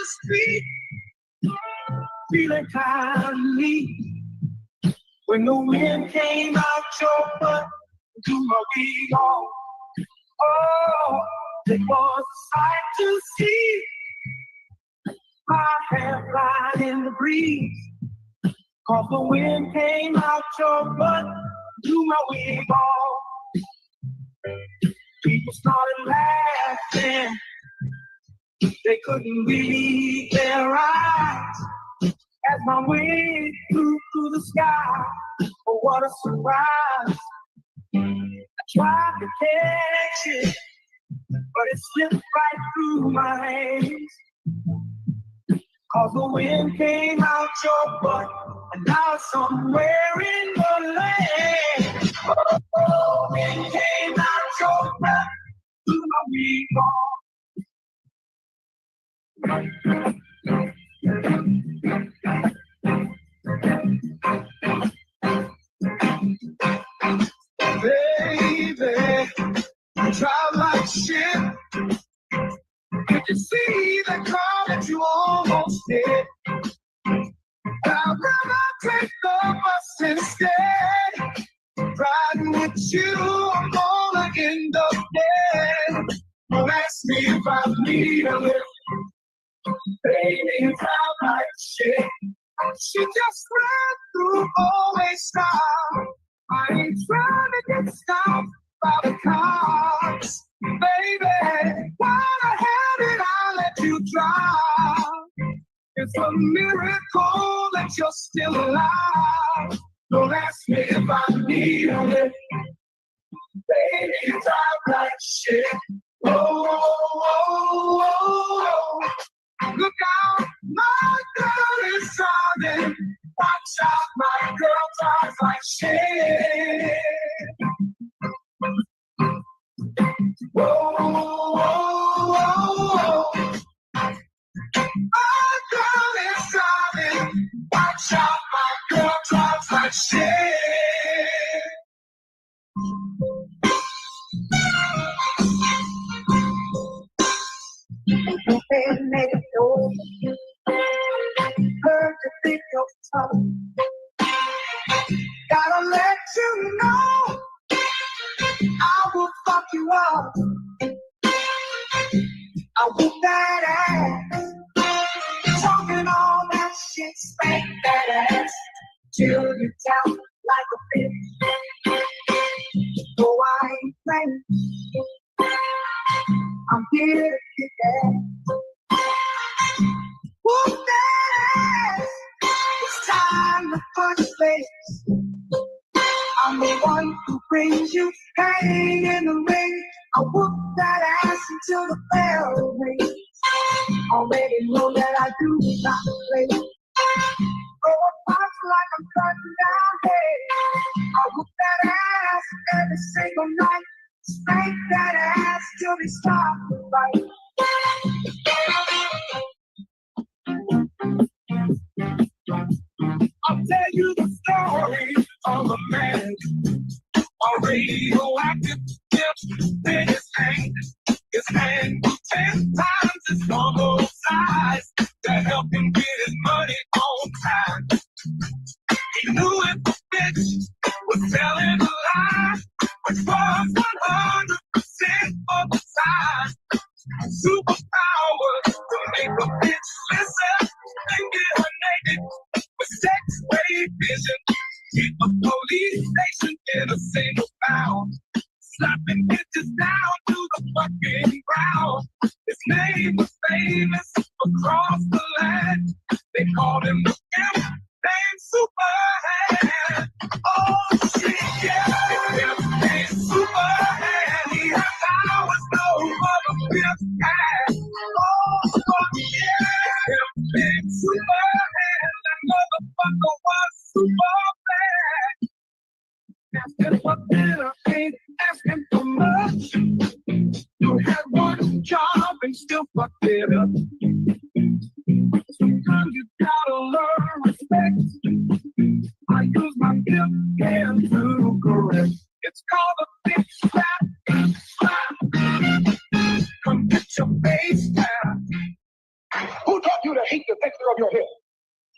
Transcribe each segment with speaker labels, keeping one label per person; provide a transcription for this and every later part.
Speaker 1: street, feeling kindly. When the wind came out your butt, to my wig off. Oh, it was a sight to see. My hair flying in the breeze. Cause the wind came out your butt, to my wig off. People started laughing. They couldn't believe their eyes as my wig flew through the sky. Oh, what a surprise. I tried to catch it, but it slipped right through my hands. Cause the wind came out your butt, and now it's somewhere in the land. Oh, the wind came out your butt, through my wig off. Baby, drive like shit. Did you see the car that you almost hit? I'd rather take the bus instead. Riding with you, I'm gonna end up dead. Don't ask me if I need a lift. Baby, you drive like shit. She just ran through always stop. I ain't trying to get stopped by the cops. Baby, why the hell did I let you drive? It's a miracle that you're still alive. Don't ask me if I need a lift. Baby, you drive like shit. Oh, oh, oh, oh, oh. Look out, my girl is driving. Watch out, my girl drives like shit. Whoa, whoa, whoa, whoa. My girl is driving. Watch out, my girl drives like shit. Heard to think of tongue. Gotta let you know I will fuck you up. I whoop that ass. Talking all that shit, spank that ass till you down like a bitch. So I ain't playing. I'm here to get that. Whoop that ass. It's time to punch face. I'm the one who brings you pain in the ring. I whoop that ass until the bell rings. Already know that I do not play. Throw a box like I'm cutting down hay. I whoop that ass every single night. Spank that ass till they stop the fight. I'll tell you the story of a man, a radioactive gift in his hand. His hand was 10 times his normal size to help him get his money on time. He knew if the bitch was telling a lie, which was 100% of the time. Superpower to make a bitch listen and get her naked with sex-wave vision. Keep a police station in a single bound, slapping bitches down to the fucking ground. His name was famous across the land. They called him the pimp named Superhand. Oh shit, yeah, the pimp named Superhand. He had powers no other pimp had. Oh fuck yeah, pimp named Superhand. That motherfucker was Superman. Asking for dinner ain't asking for much. You had one job and still fucked it up. Sometimes you gotta learn respect. I use my gift hand to correct. It's called a bitch slap. Come get your face down. Who taught you texture of your hair?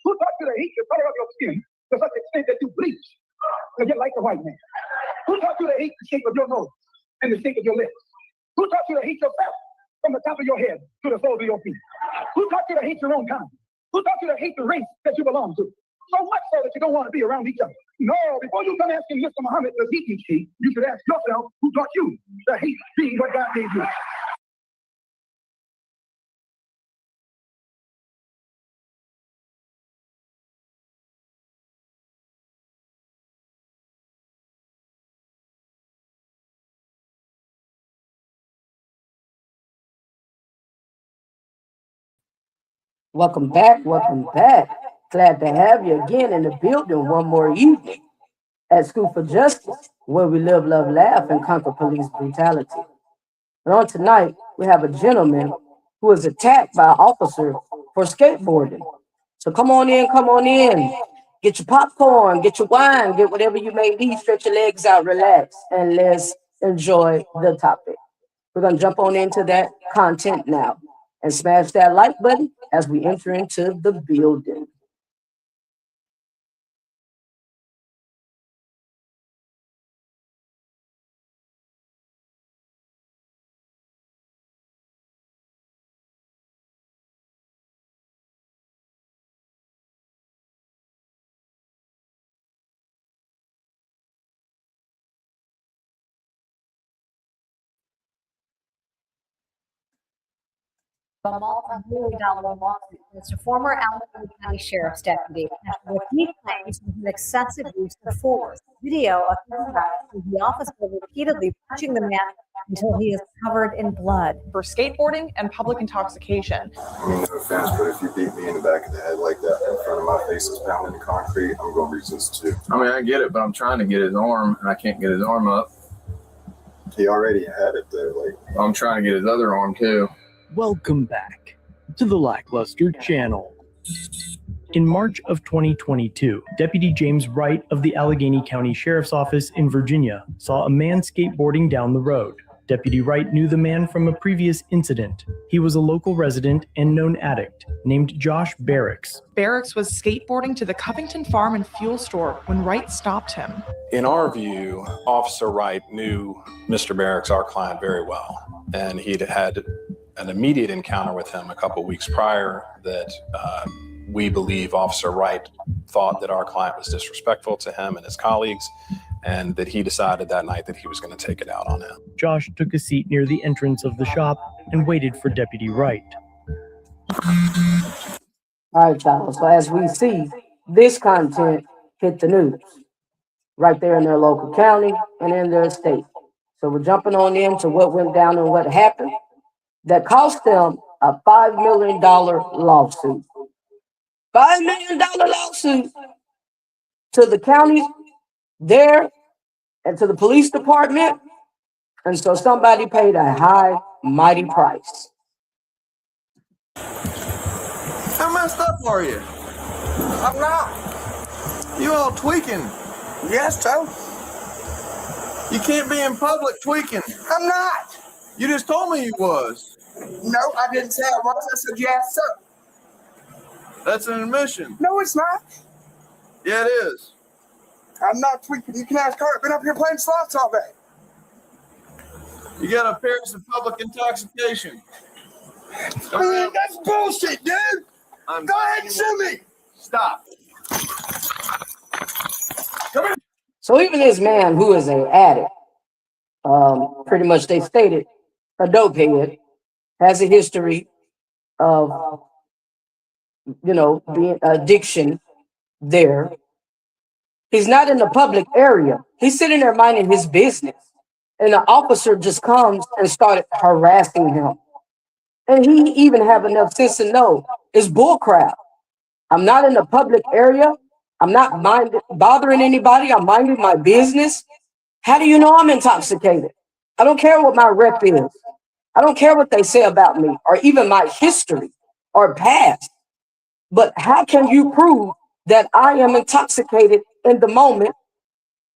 Speaker 1: Who taught you to heat the color of your skin to such extent that you bleach to get like the white man? Who taught you to hate the shape of your nose and the shape of your lips? Who taught you to hate yourself from the top of your head to the soles of your feet? Who taught you to hate your own kind? Who taught you to hate the race that you belong to? So much so that you don't want to be around each other. No, before you come asking Mr. Muhammad does he teach hate, you should ask yourself who taught you to hate being what God gave you.
Speaker 2: Welcome back. Welcome back. Glad to have you again in the building one more evening at School for Justice, where we live, love, laugh, and conquer police brutality. And on tonight, we have a gentleman who was attacked by an officer for skateboarding. So come on in, come on in. Get your popcorn, get your wine, get whatever you may need, stretch your legs out, relax, and let's enjoy the topic. We're going to jump on into that content now and smash that like button as we enter into the building.
Speaker 3: A multi-million-dollar lawsuit against a former Allegheny County Sheriff's deputy after what he claims was an excessive use of force. Video of the officer repeatedly pushing the man until he is covered in blood.
Speaker 4: For skateboarding and public intoxication.
Speaker 5: I mean, no offense, but if you beat me in the back of the head like that in front of my face is pounding the concrete, I'm going to resist too.
Speaker 6: I mean, I get it, but I'm trying to get his arm, and I can't get his arm up.
Speaker 5: He already had it there. Like,
Speaker 6: I'm trying to get his other arm too.
Speaker 7: Welcome back to the Lackluster Channel. In March of 2022, Deputy James Wright of the Allegheny County Sheriff's Office in Virginia saw a man skateboarding down the road. Deputy Wright knew the man from a previous incident. He was a local resident and known addict named Josh Barracks.
Speaker 4: Barracks was skateboarding to the Covington Farm and Fuel Store when Wright stopped him.
Speaker 8: In our view, Officer Wright knew Mr. Barracks, our client, very well, and he'd had an immediate encounter with him a couple weeks prior that we believe Officer Wright thought that our client was disrespectful to him and his colleagues, and that he decided that night that he was going to take it out on him.
Speaker 7: Josh took a seat near the entrance of the shop and waited for Deputy Wright.
Speaker 2: All right, y'all. So as we see, this content hit the news right there in their local county and in their state. So we're jumping on into what went down and what happened that cost them a $5 million lawsuit. $5 million lawsuit to the county there and to the police department. And so somebody paid a high, mighty price.
Speaker 6: How messed up are you?
Speaker 9: I'm not.
Speaker 6: You all tweaking.
Speaker 9: Yes, so.
Speaker 6: You can't be in public tweaking.
Speaker 9: I'm not.
Speaker 6: You just told me you was.
Speaker 9: No, I didn't say I was. I said yes, sir.
Speaker 6: That's an admission.
Speaker 9: No, it's not.
Speaker 6: Yeah, it is.
Speaker 9: I'm not tweaking. You can ask her. I've been up here playing slots all day.
Speaker 6: You got appearance of public intoxication.
Speaker 9: Man, that's bullshit, dude. Go ahead and sue me.
Speaker 6: Stop.
Speaker 9: Come here.
Speaker 2: So even this man who is an addict, pretty much they stated a dope head, has a history of, being addiction there. He's not in the public area. He's sitting there minding his business. And the officer just comes and started harassing him. And he even have enough sense to know it's bullcrap. I'm not in the public area. I'm not bothering anybody. I'm minding my business. How do you know I'm intoxicated? I don't care what my rep is. I don't care what they say about me or even my history or past. But how can you prove that I am intoxicated in the moment?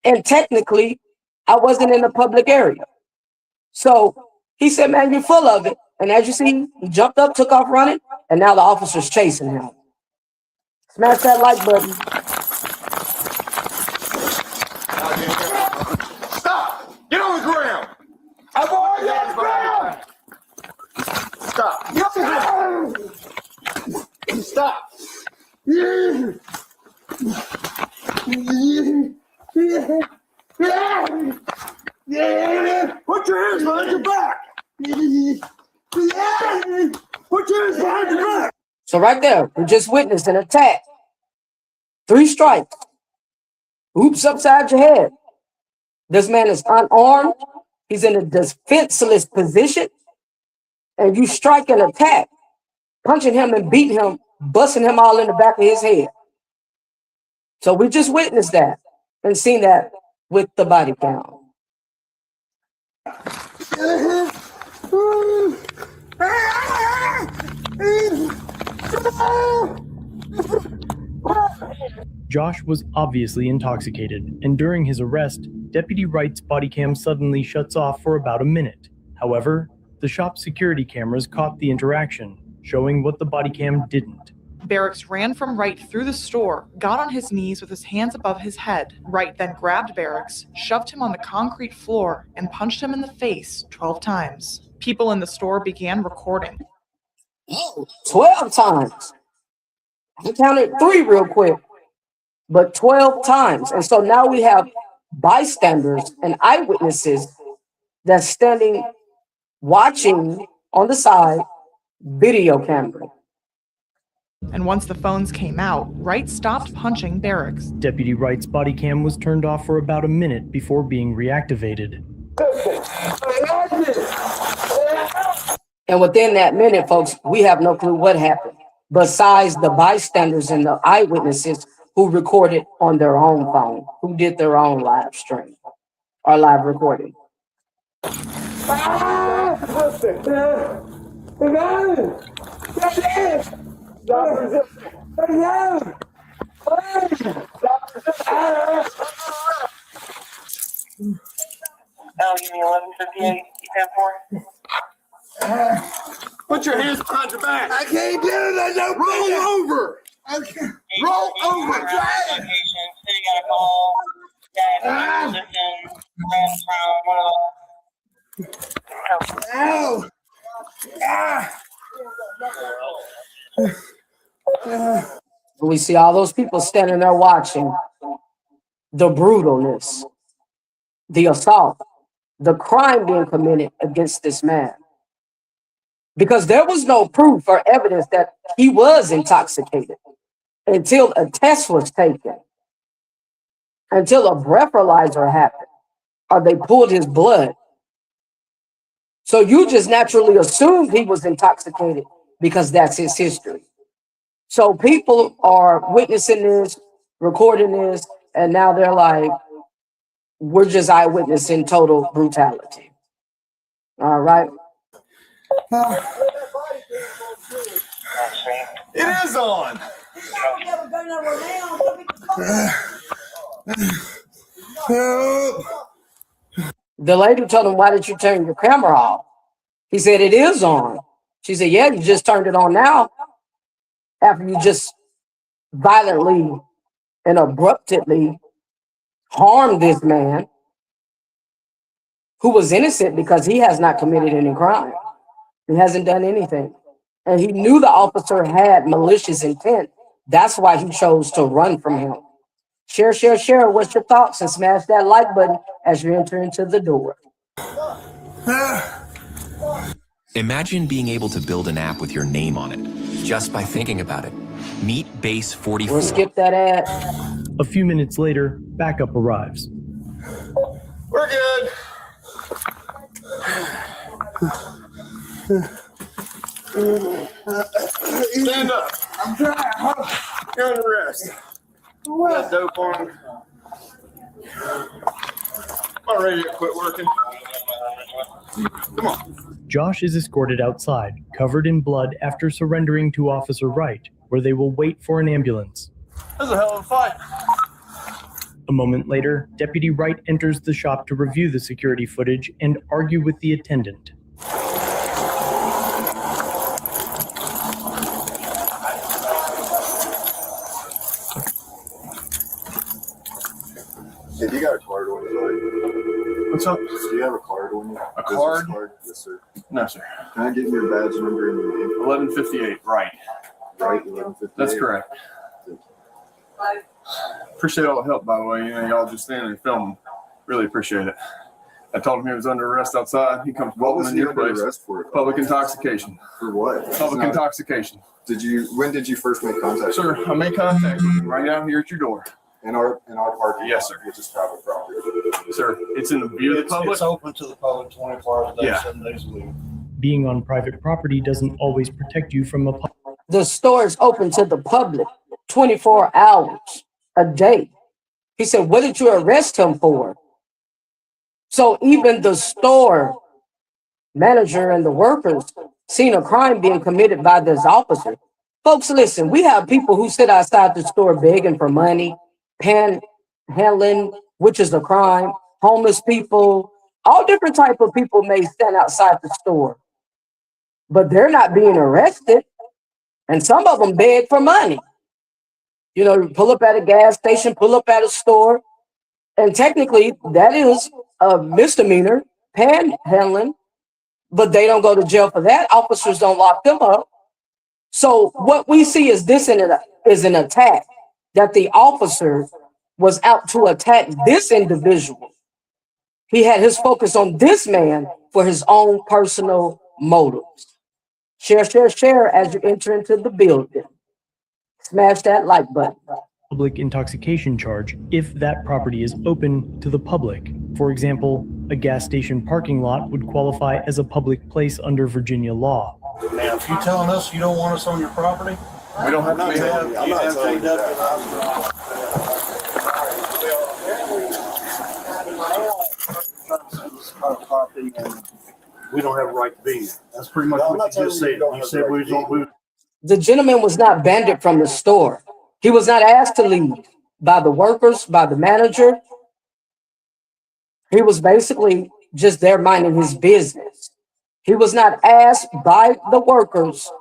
Speaker 2: And technically, I wasn't in the public area. So he said, man, you're full of it. And as you see, he jumped up, took off running. and now the officer's chasing him. Smash that like button.
Speaker 9: Stop! Get on the ground! I'm already on the ground! Stop! Get on the ground! Stop! Put your hands behind your back! Put your hands behind your back!
Speaker 2: So right there, we just witnessed an attack. 3 strikes. Oops upside your head. This man is unarmed. He's in a defenseless position. And you strike and attack, punching him and beating him, busting him all in the back of his head. So we just witnessed that and seen that with the body count.
Speaker 7: Josh was obviously intoxicated, and during his arrest, Deputy Wright's body cam suddenly shuts off for about a minute. However, the shop security cameras caught the interaction, showing what the body cam didn't.
Speaker 4: Barracks ran from Wright through the store, got on his knees with his hands above his head. Wright then grabbed Barracks, shoved him on the concrete floor, and punched him in the face 12 times. People in the store began recording.
Speaker 2: 12 times. I counted 3 real quick, but 12 times. And so now we have bystanders and eyewitnesses that's standing, watching on the side, video camera.
Speaker 4: And once the phones came out, Wright stopped punching Barracks.
Speaker 7: Deputy Wright's body cam was turned off for about a minute before being reactivated.
Speaker 2: And within that minute, folks, we have no clue what happened, besides the bystanders and the eyewitnesses who recorded on their own phone, who did their own live stream or live recording.
Speaker 9: Put your hands behind your back. I can't do that. No, roll over. Okay. Roll over. Ow.
Speaker 2: We see all those people standing there watching the brutalness, the assault, the crime being committed against this man. Because there was no proof or evidence that he was intoxicated until a test was taken, until a breathalyzer happened, or they pulled his blood. So you just naturally assumed he was intoxicated because that's his history. So people are witnessing this, recording this, and now they're like, we're just eyewitnessing total brutality. All right.
Speaker 9: It is on.
Speaker 2: The lady told him, why did you turn your camera off? He said, it is on. She said, yeah, you just turned it on now after you just violently and abruptly harmed this man who was innocent because he has not committed any crime. He hasn't done anything. And he knew the officer had malicious intent. That's why he chose to run from him. Share, share, share. What's your thoughts? And smash that like button as you enter into the door.
Speaker 10: Imagine being able to build an app with your name on it, just by thinking about it. Meet Base 44.
Speaker 2: We'll skip that ad.
Speaker 7: A few minutes later, backup arrives.
Speaker 9: We're good. Stand up. I'm trying. You're on the rest. Got dope on. I'm ready to quit working. Come on.
Speaker 7: Josh is escorted outside, covered in blood, after surrendering to Officer Wright, where they will wait for an ambulance.
Speaker 9: That was a hell of a fight.
Speaker 7: A moment later, Deputy Wright enters the shop to review the security footage and argue with the attendant.
Speaker 6: What's up?
Speaker 5: Do you have a card on you?
Speaker 6: A card?
Speaker 5: Yes, sir.
Speaker 6: No, sir.
Speaker 5: Can I get your badge number and your name?
Speaker 6: 1158, right.
Speaker 5: Right, 1158.
Speaker 6: That's correct. Appreciate all the help, by the way. You know, y'all just standing and filming. Really appreciate it. I told him he was under arrest outside. He comes bolting in your place.
Speaker 5: Arrest for?
Speaker 6: Public intoxication.
Speaker 5: For what?
Speaker 6: Public intoxication.
Speaker 5: When did you first make contact?
Speaker 6: Sir, I made contact with him right down here at your door.
Speaker 5: In our parking?
Speaker 6: Yes, sir.
Speaker 5: Which is private property.
Speaker 6: Sir, it's in the view of the public.
Speaker 11: It's open to the public 24 hours a day,
Speaker 6: Yeah.
Speaker 11: 7 days a week.
Speaker 7: Being on private property doesn't always protect you from a
Speaker 2: The store is open to the public 24 hours a day. He said, what did you arrest him for? So even the store manager and the workers seen a crime being committed by this officer. Folks, listen, we have people who sit outside the store begging for money, panhandling, which is a crime, homeless people, all different type of people may stand outside the store, but they're not being arrested. And some of them beg for money. You know, pull up at a gas station, pull up at a store. And technically that is a misdemeanor, panhandling, but they don't go to jail for that. Officers don't lock them up. So what we see is this is an attack, that the officer was out to attack this individual. He had his focus on this man for his own personal motives. Share, share, share as you enter into the building. Smash that like button.
Speaker 7: public intoxication charge if that property is open to the public. For example, a gas station parking lot would qualify as a public place under Virginia law.
Speaker 11: Now, if you're telling us you don't want us on your property,
Speaker 6: We don't have to be there.
Speaker 11: you have to take property and we don't have a right to be here. That's pretty much what you just said. You said we was on.
Speaker 2: The gentleman was not banned from the store. He was not asked to leave by the workers, by the manager. He was basically just there minding his business. He was not asked by the workers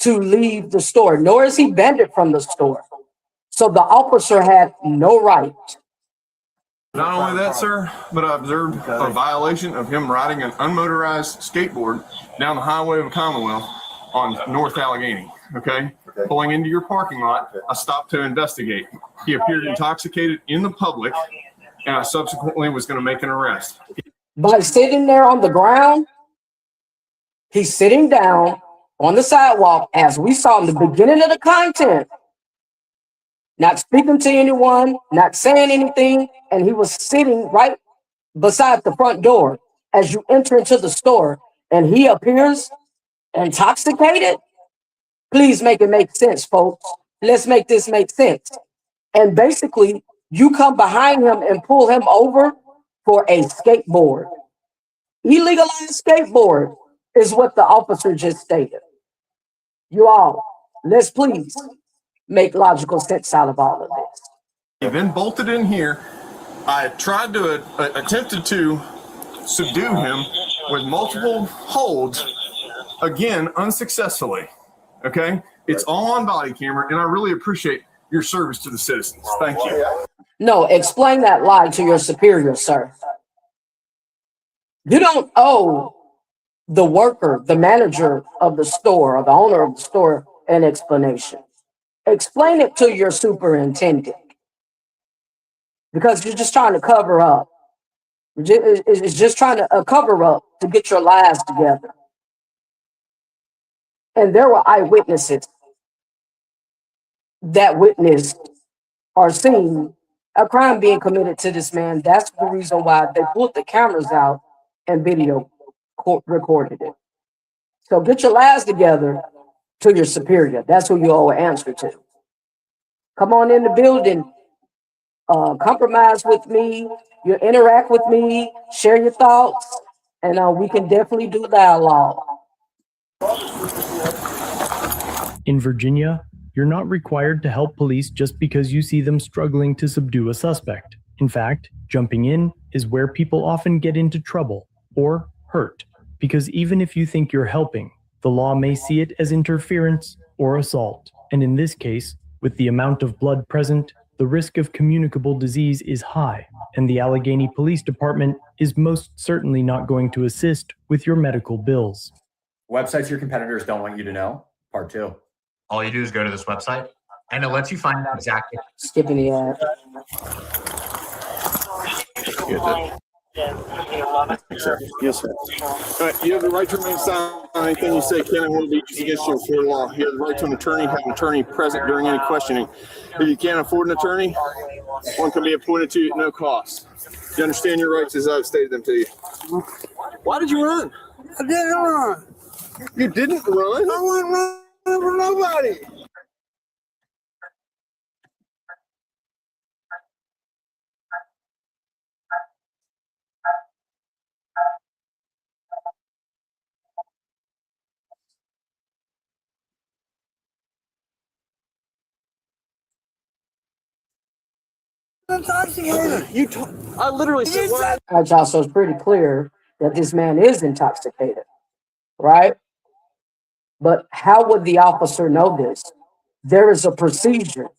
Speaker 2: to leave the store, nor is he banned from the store. So the officer had no right.
Speaker 6: Not only that, sir, but I observed a violation of him riding an unmotorized skateboard down the highway of the Commonwealth on North Allegheny, okay? Pulling into your parking lot, I stopped to investigate. He appeared intoxicated in the public, and I subsequently was going to make an arrest.
Speaker 2: By sitting there on the ground, he's sitting down on the sidewalk, as we saw in the beginning of the content, not speaking to anyone, not saying anything, and he was sitting right beside the front door as you enter into the store, and he appears intoxicated. Please make it make sense, folks. Let's make this make sense. And basically, you come behind him and pull him over for a skateboard. Illegalized skateboard is what the officer just stated. You all, let's please make logical sense out of all of this.
Speaker 6: He then bolted in here. I tried to attempted to subdue him with multiple holds, again, unsuccessfully. Okay? It's all on body camera, and I really appreciate your service to the citizens. Thank you.
Speaker 2: No, explain that lie to your superior, sir. You don't owe the worker, the manager of the store, or the owner of the store an explanation. Explain it to your superintendent, because you're just trying to cover up. It's just trying to cover up to get your lies together. And there were eyewitnesses that witnessed or seen a crime being committed to this man. That's the reason why they pulled the cameras out and video recorded it. So get your lies together to your superior. That's who you owe an answer to. Come on in the building, compromise with me, you interact with me, share your thoughts, and we can definitely do dialogue.
Speaker 7: In Virginia, you're not required to help police just because you see them struggling to subdue a suspect. In fact, jumping in is where people often get into trouble or hurt, because even if you think you're helping, the law may see it as interference or assault. And in this case, with the amount of blood present, the the risk of communicable disease is high, and the Allegheny Police Department is most certainly not going to assist with your medical bills.
Speaker 12: Websites your competitors don't want you to know, part 2. All you do is go to this website, and it lets you find out exactly.
Speaker 2: Skipping the ad.
Speaker 6: Yes, sir. All right, you have the right to remain silent on anything you say can and will be used against you before law. You have the right to an attorney, have an attorney present during any questioning. If you can't afford an attorney, one can be appointed to you at no cost. Do you understand your rights as I've stated them to you? Why did you run?
Speaker 9: I didn't run.
Speaker 6: You didn't run?
Speaker 9: I wasn't running for nobody. Intoxicated.
Speaker 6: I literally said, why?
Speaker 2: All right, y'all, so it's pretty clear that this man is intoxicated, right? But how would the officer know this? There is a procedure,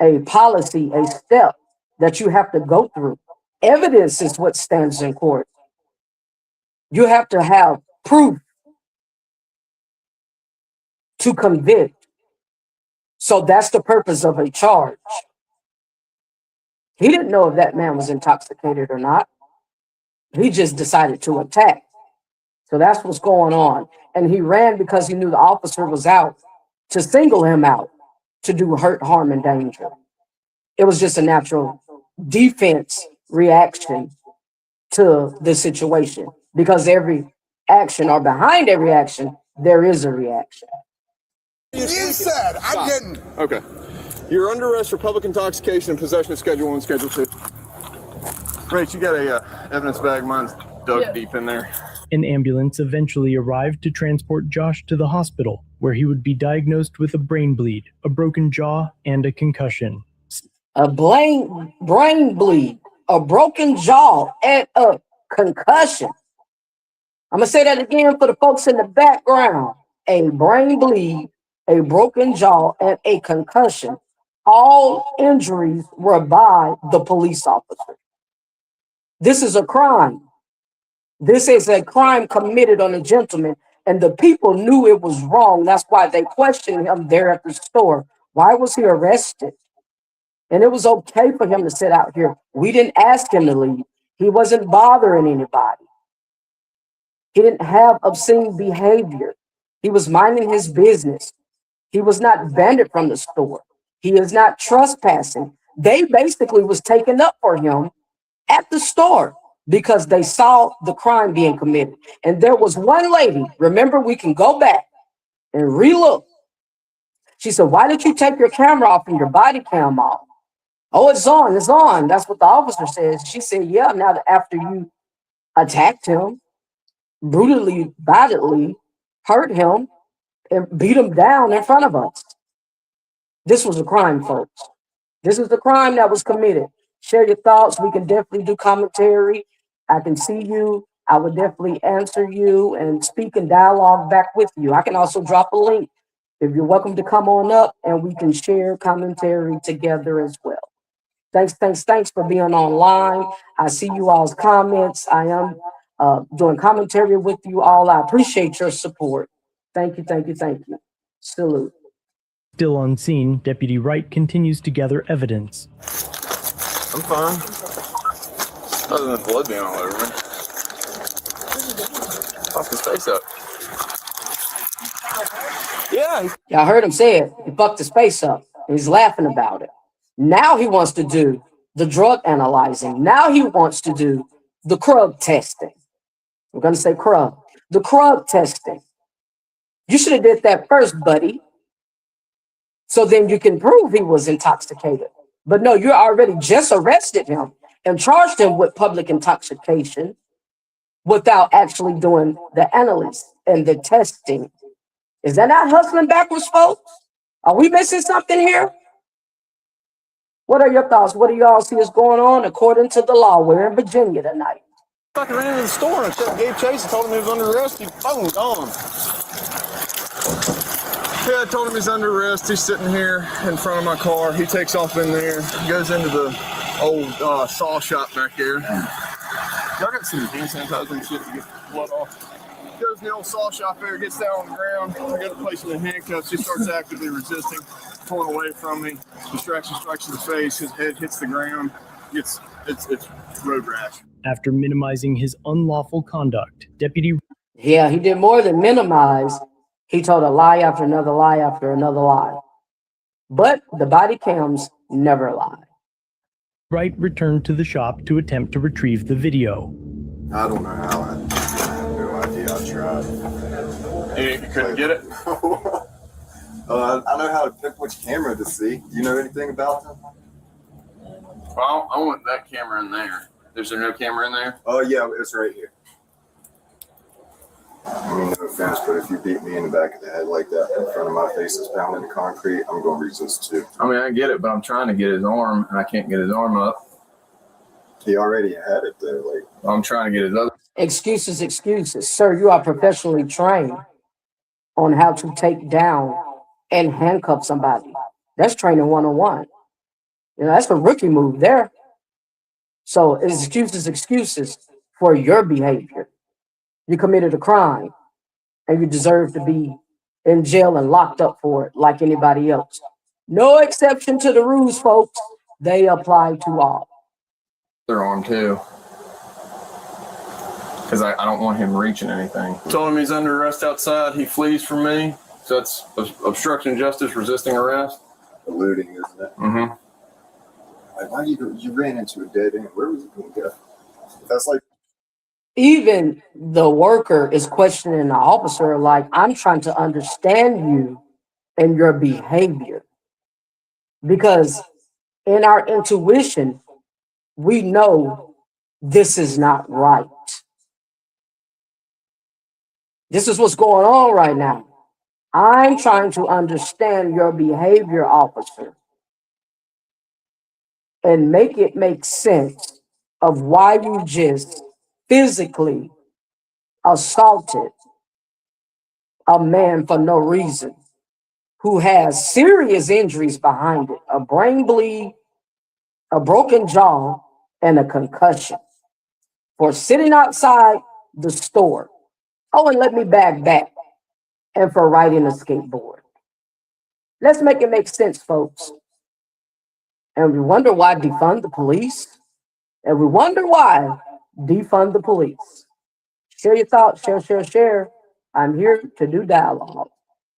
Speaker 2: a policy, a step that you have to go through. Evidence is what stands in court. You have to have proof to convict. So that's the purpose of a charge. He didn't know if that man was intoxicated or not. He just decided to attack. So that's what's going on. And he ran because he knew the officer was out to single him out to do hurt, harm, and danger. It was just a natural defense reaction to the situation, because every action, or behind every action, there is a reaction.
Speaker 9: You said I didn't.
Speaker 6: Okay. You're under arrest for public intoxication and possession of Schedule 1, Schedule 2. Rach, you got a evidence bag. Mine's dug deep in there.
Speaker 7: An ambulance eventually arrived to transport Josh to the hospital, where he would be diagnosed with a brain bleed, a broken jaw, and a concussion.
Speaker 2: A brain bleed, a broken jaw, and a concussion. I'm going to say that again for the folks in the background. A brain bleed, a broken jaw, and a concussion. All injuries were by the police officer. This is a crime. This is a crime committed on a gentleman, and the people knew it was wrong. That's why they questioned him there at the store. Why was he arrested? And it was okay for him to sit out here. We didn't ask him to leave. He wasn't bothering anybody. He didn't have obscene behavior. He was minding his business. He was not banned from the store. He is not trespassing. They basically was taken up for him at the store because they saw the crime being committed. And there was one lady, remember, we can go back and relook. She said, why did you take your camera off and your body cam off? Oh, it's on, it's on. That's what the officer says. She said, yeah, now that after you attacked him, brutally, violently hurt him, and beat him down in front of us. This was a crime, folks. This is the crime that was committed. Share your thoughts. We can definitely do commentary. I can see you. I would definitely answer you and speak and dialogue back with you. I can also drop a link if you're welcome to come on up, and we can share commentary together as well. Thanks for being online. I see you all's comments. I am doing commentary with you all. I appreciate your support. Thank you. Salute.
Speaker 7: Still on scene, Deputy Wright continues to gather evidence.
Speaker 6: I'm fine. Other than blood being all over me. Fuck his face up. Yeah.
Speaker 2: Y'all heard him say it. He fucked his face up. He's laughing about it. Now he wants to do the drug analyzing. Now he wants to do the Krug testing. We're going to say Krug. The Krug testing. You should have did that first, buddy. So then you can prove he was intoxicated. But no, you already just arrested him and charged him with public intoxication without actually doing the analysis and the testing. Is that not hustling backwards, folks? Are we missing something here? What are your thoughts? What do y'all see is going on according to the law? We're in Virginia tonight.
Speaker 6: Fucking ran into the store and gave chase and told him he was under arrest. He phoned on him. Yeah, I told him he's under arrest. He's sitting here in front of my car. He takes off in there, goes into the old saw shop back there. Y'all got some hand sanitizer and shit to get blood off. Goes in the old saw shop there, gets down on the ground. I got to place him in handcuffs. He starts actively resisting, pulling away from me. Distraction strikes to the face. His head hits the ground. It's road rash.
Speaker 7: After minimizing his unlawful conduct, Deputy
Speaker 2: Yeah, he did more than minimize. He told a lie after another lie after another lie. But the body cams never lie.
Speaker 7: Wright returned to the shop to attempt to retrieve the video.
Speaker 5: I don't know how. I have no idea. I tried.
Speaker 6: You couldn't get it?
Speaker 5: I know how to pick which camera to see. Do you know anything about them?
Speaker 6: Well, I want that camera in there. Is there no camera in there?
Speaker 5: Oh, yeah, it's right here. I mean, no offense, but if you beat me in the back of the head like that in front of my face is pounding the concrete, I'm going to resist too.
Speaker 6: I mean, I get it, but I'm trying to get his arm, and I can't get his arm up.
Speaker 5: He already had it there. Like,
Speaker 6: I'm trying to get his other.
Speaker 2: Excuses, excuses. Sir, you are professionally trained on how to take down and handcuff somebody. That's training 101. You know, that's a rookie move there. So excuses, excuses for your behavior. You committed a crime and you deserve to be in jail and locked up for it like anybody else. No exception to the rules, folks. They apply to all.
Speaker 6: Their arm too. Because I don't want him reaching anything. Told him he's under arrest outside. He flees from me. So that's obstruction of justice, resisting arrest.
Speaker 5: Eluding, isn't it?
Speaker 6: Mm-hmm.
Speaker 5: Like, why you ran into a dead end? Where was it going to go? That's like.
Speaker 2: Even the worker is questioning the officer, like, I'm trying to understand you and your behavior. Because in our intuition, we know this is not right. This is what's going on right now. I'm trying to understand your behavior, officer, and make it make sense of why you just physically assaulted a man for no reason who has serious injuries behind it, a brain bleed, a broken jaw, and a concussion for sitting outside the store. Oh, and let me back and for riding a skateboard. Let's make it make sense, folks. And we wonder why defund the police. And we wonder why defund the police. Share your thoughts, share. I'm here to do dialogue.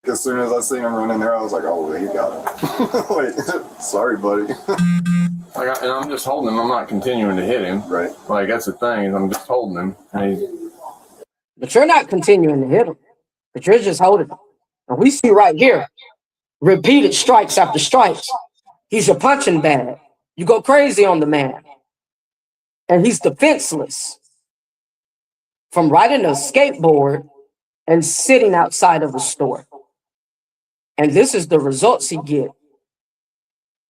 Speaker 5: As soon as I seen him running there, I was like, oh, he got it. Wait, sorry, buddy.
Speaker 6: And I'm just holding him. I'm not continuing to hit him.
Speaker 5: Right.
Speaker 6: Like, that's the thing, is I'm just holding him.
Speaker 2: But you're not continuing to hit him. But you're just holding him. And we see right here, repeated strikes after strikes. He's your punching bag. You go crazy on the man. And he's defenseless from riding a skateboard and sitting outside of a store. And this is the results he get.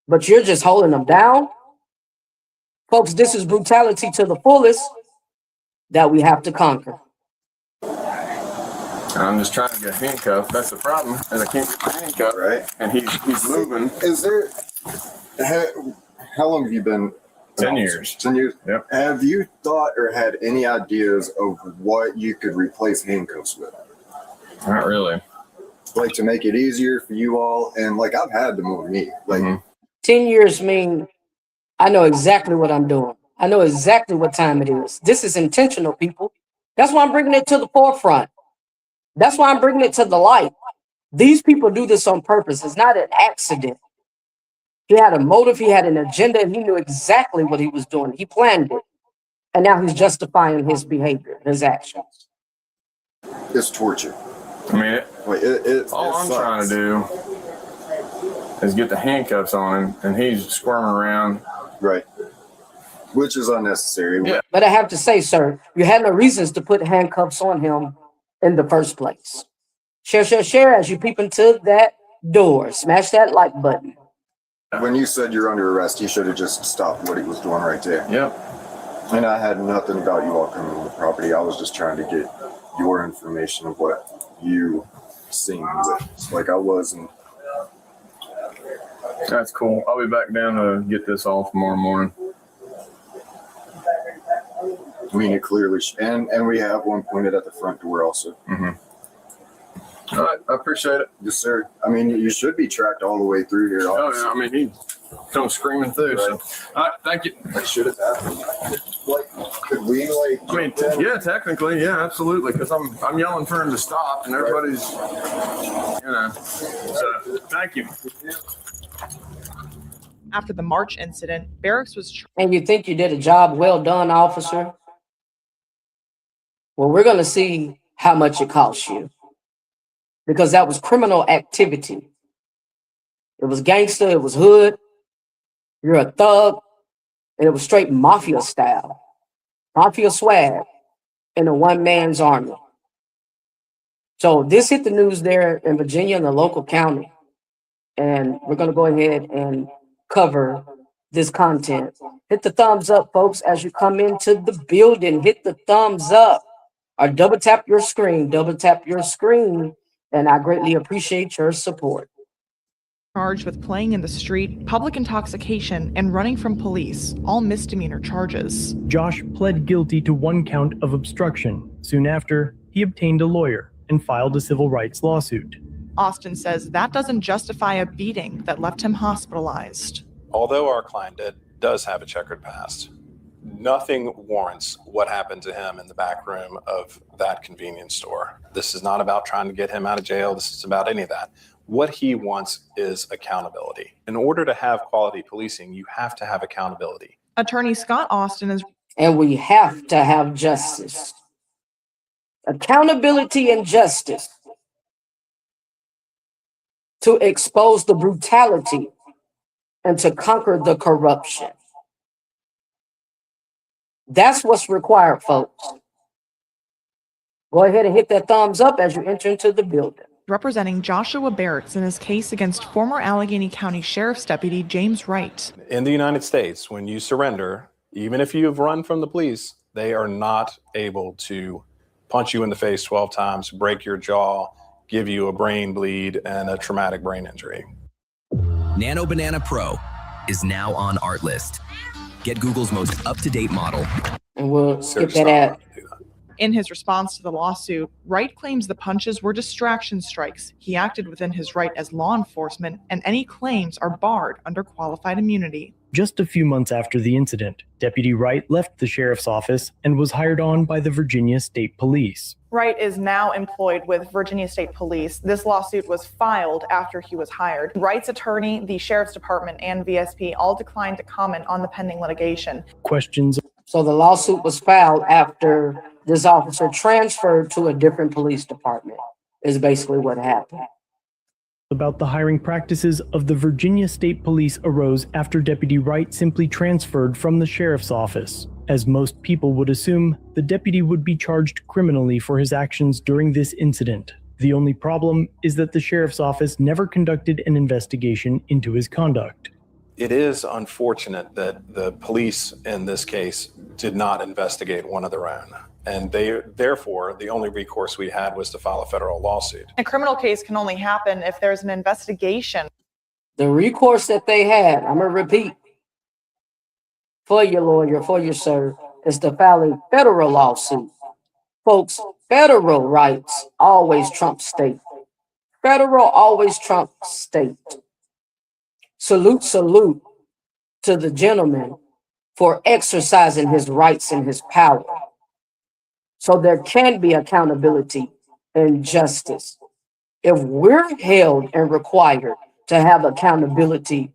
Speaker 2: But you're just holding him down. Folks, this is brutality to the fullest that we have to conquer.
Speaker 6: I'm just trying to get handcuffed. That's the problem, is I can't get my handcuff.
Speaker 5: Right.
Speaker 6: And he's moving.
Speaker 5: Is there, how long have you been?
Speaker 6: 10 years.
Speaker 5: 10 years?
Speaker 6: Yep.
Speaker 5: Have you thought or had any ideas of what you could replace handcuffs with?
Speaker 6: Not really.
Speaker 5: Like, to make it easier for you all, and like, I've had them on me. Like,
Speaker 2: 10 years mean I know exactly what I'm doing. I know exactly what time it is. This is intentional, people. That's why I'm bringing it to the forefront. That's why I'm bringing it to the light. These people do this on purpose. It's not an accident. He had a motive, he had an agenda, and he knew exactly what he was doing. He planned it. And now he's justifying his behavior, his actions.
Speaker 5: It's torture.
Speaker 6: I mean,
Speaker 5: all
Speaker 6: I'm trying to do is get the handcuffs on him, and he's squirming around.
Speaker 5: Right. Which is unnecessary.
Speaker 6: Yeah.
Speaker 2: But I have to say, sir, you had no reasons to put handcuffs on him in the first place. Share as you peep into that door. Smash that like button.
Speaker 5: When you said you're under arrest, he should have just stopped what he was doing right there.
Speaker 6: Yep.
Speaker 5: And I had nothing about you all coming on the property. I was just trying to get your information of what you seeing me with. Like I wasn't.
Speaker 6: That's cool. I'll be back down to get this all tomorrow morning.
Speaker 5: I mean, it clearly, and we have one pointed at the front door also.
Speaker 6: Mm-hmm. All right, I appreciate it.
Speaker 5: Yes, sir. I mean, you should be tracked all the way through here.
Speaker 6: Obviously. Oh, yeah. I mean, he comes screaming through. Right. So, all right, thank you.
Speaker 5: That should have happened. Like, could we, like...
Speaker 6: I mean, yeah, technically, yeah, absolutely, because I'm yelling for him to stop, and everybody's, you know. So, thank you.
Speaker 4: After the March incident, Barracks was...
Speaker 2: And you think you did a job well done, officer? Well, we're going to see how much it costs you. Because that was criminal activity. It was gangster, it was hood. You're a thug. And it was straight mafia style. Mafia swag in a one-man's army. So this hit the news there in Virginia in the local county. And we're going to go ahead and cover this content. Hit the thumbs up, folks, as you come into the building. Hit the thumbs up. Or double tap your screen. Double tap your screen. And I greatly appreciate your support.
Speaker 4: Charged with playing in the street, public intoxication, and running from police, all misdemeanor charges.
Speaker 7: Josh pled guilty to 1 count of obstruction. Soon after, he obtained a lawyer and filed a civil rights lawsuit.
Speaker 4: Austin says that doesn't justify a beating that left him hospitalized.
Speaker 8: Although our client does have a checkered past, nothing warrants what happened to him in the back room of that convenience store. This is not about trying to get him out of jail. This is about any of that. What he wants is accountability. In order to have quality policing, you have to have accountability.
Speaker 4: Attorney Scott Austin is...
Speaker 2: And we have to have justice. Accountability and justice. To expose the brutality and to conquer the corruption. That's what's required, folks. Go ahead and hit that thumbs up as you enter into the building.
Speaker 4: Representing Joshua Barracks in his case against former Allegheny County Sheriff's Deputy James Wright.
Speaker 8: In the United States, when you surrender, even if you've run from the police, they are not able to punch you in the face 12 times, break your jaw, give you a brain bleed and a traumatic brain injury.
Speaker 10: Nano Banana Pro is now on Artlist. Get Google's most up-to-date model.
Speaker 2: And we'll skip that ad.
Speaker 4: In his response to the lawsuit, Wright claims the punches were distraction strikes. He acted within his right as law enforcement, and any claims are barred under qualified immunity.
Speaker 7: Just a few months after the incident, Deputy Wright left the sheriff's office and was hired on by the Virginia State Police.
Speaker 4: Wright is now employed with Virginia State Police. This lawsuit was filed after he was hired. Wright's attorney, the Sheriff's Department, and VSP all declined to comment on the pending litigation.
Speaker 7: Questions.
Speaker 2: So the lawsuit was filed after this officer transferred to a different police department, is basically what happened.
Speaker 7: About the hiring practices of the Virginia State Police arose after Deputy Wright simply transferred from the sheriff's office. As most people would assume, the deputy would be charged criminally for his actions during this incident. The only problem is that the sheriff's office never conducted an investigation into his conduct.
Speaker 8: It is unfortunate that the police in this case did not investigate one of their own. And therefore, the only recourse we had was to file a federal lawsuit.
Speaker 4: A criminal case can only happen if there's an investigation.
Speaker 2: The recourse that they had, I'm going to repeat, for your lawyer, for your sir, is to file a federal lawsuit. Folks, federal rights always trump state. Federal always trump state. Salute, salute to the gentleman for exercising his rights and his power. So there can be accountability and justice. If we're held and required to have accountability,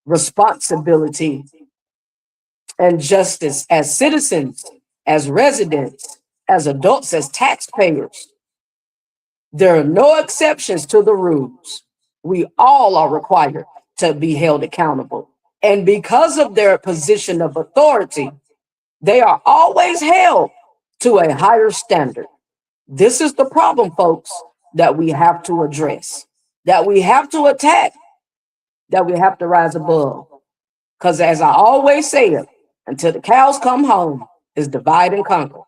Speaker 2: responsibility, and justice as citizens, as residents, as adults, as taxpayers, there are no exceptions to the rules. We all are required to be held accountable. And because of their position of authority, they are always held to a higher standard. This is the problem, folks, that we have to address, that we have to attack, that we have to rise above. Because as I always say it, until the cows come home, is divide and conquer.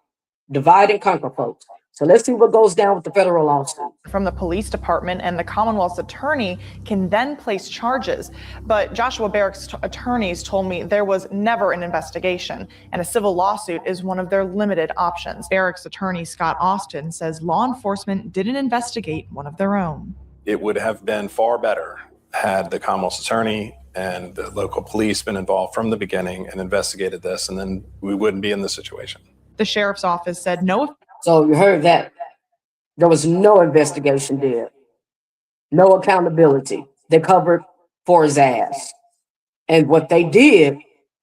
Speaker 2: Divide and conquer, folks. So let's see what goes down with the federal lawsuit.
Speaker 4: From the police department, and the Commonwealth's attorney can then place charges. But Joshua Barrick's attorneys told me there was never an investigation, and a civil lawsuit is one of their limited options. Barrick's attorney, Scott Austin, says law enforcement didn't investigate one of their own.
Speaker 8: It would have been far better had the Commonwealth's attorney and the local police been involved from the beginning and investigated this, and then we wouldn't be in this situation.
Speaker 4: The sheriff's office said no.
Speaker 2: So you heard that. There was no investigation did. No accountability. They covered for his ass. And what they did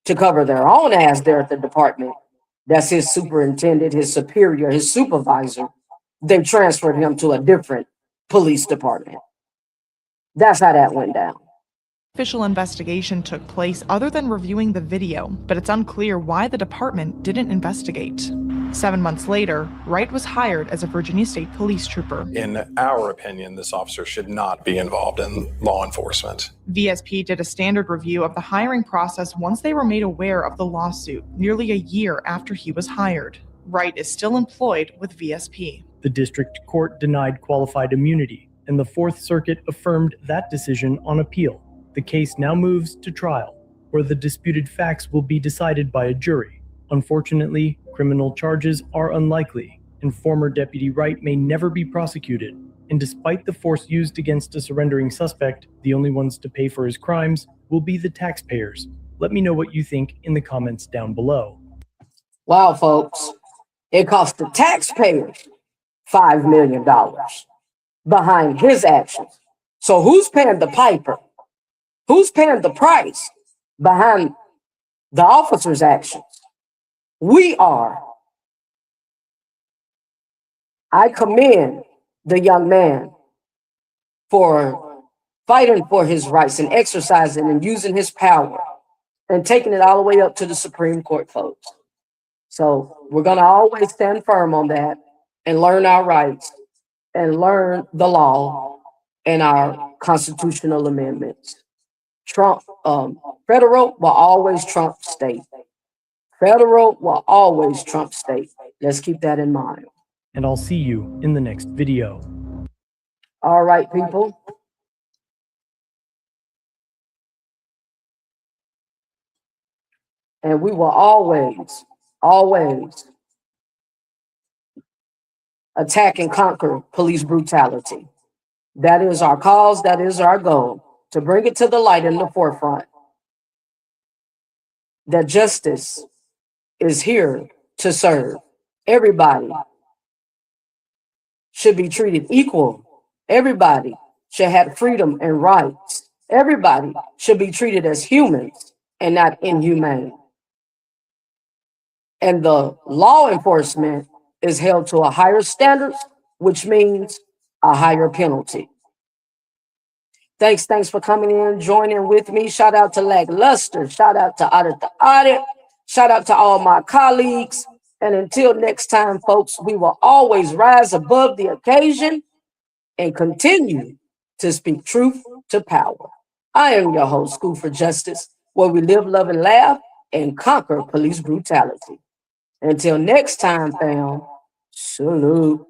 Speaker 2: to cover their own ass there at the department, that's his superintendent, his superior, his supervisor, they transferred him to a different police department. That's how that went down.
Speaker 4: Official investigation took place other than reviewing the video, but it's unclear why the department didn't investigate. 7 months later, Wright was hired as a Virginia State police trooper.
Speaker 8: In our opinion, this officer should not be involved in law enforcement.
Speaker 4: VSP did a standard review of the hiring process once they were made aware of the lawsuit, nearly a year after he was hired. Wright is still employed with VSP.
Speaker 7: The district court denied qualified immunity, and the Fourth Circuit affirmed that decision on appeal. The case now moves to trial, where the disputed facts will be decided by a jury. Unfortunately, criminal charges are unlikely, and former Deputy Wright may never be prosecuted. And despite the force used against a surrendering suspect, the only ones to pay for his crimes will be the taxpayers. Let me know what you think in the comments down below.
Speaker 2: Wow, folks, it cost the taxpayers $5 million behind his actions. So who's paying the piper? Who's paying the price behind the officer's actions? We are. I commend the young man for fighting for his rights and exercising and using his power and taking it all the way up to the Supreme Court, folks. So we're going to always stand firm on that and learn our rights and learn the law and our constitutional amendments. Federal will always trump state. Federal will always trump state. Let's keep that in mind.
Speaker 7: And I'll see you in the next video.
Speaker 2: All right, people. And we will always attack and conquer police brutality. That is our cause. That is our goal, to bring it to the light in the forefront. That justice is here to serve. Everybody should be treated equal. Everybody should have freedom and rights. Everybody should be treated as humans and not inhumane. And the law enforcement is held to a higher standard, which means a higher penalty. Thanks for coming in, joining with me. Shout out to Lackluster. Shout out to Audit. Shout out to all my colleagues. And until next time, folks, we will always rise above the occasion and continue to speak truth to power. I am your host, School for Justice, where we live, love, and laugh and conquer police brutality. Until next time, fam, salute.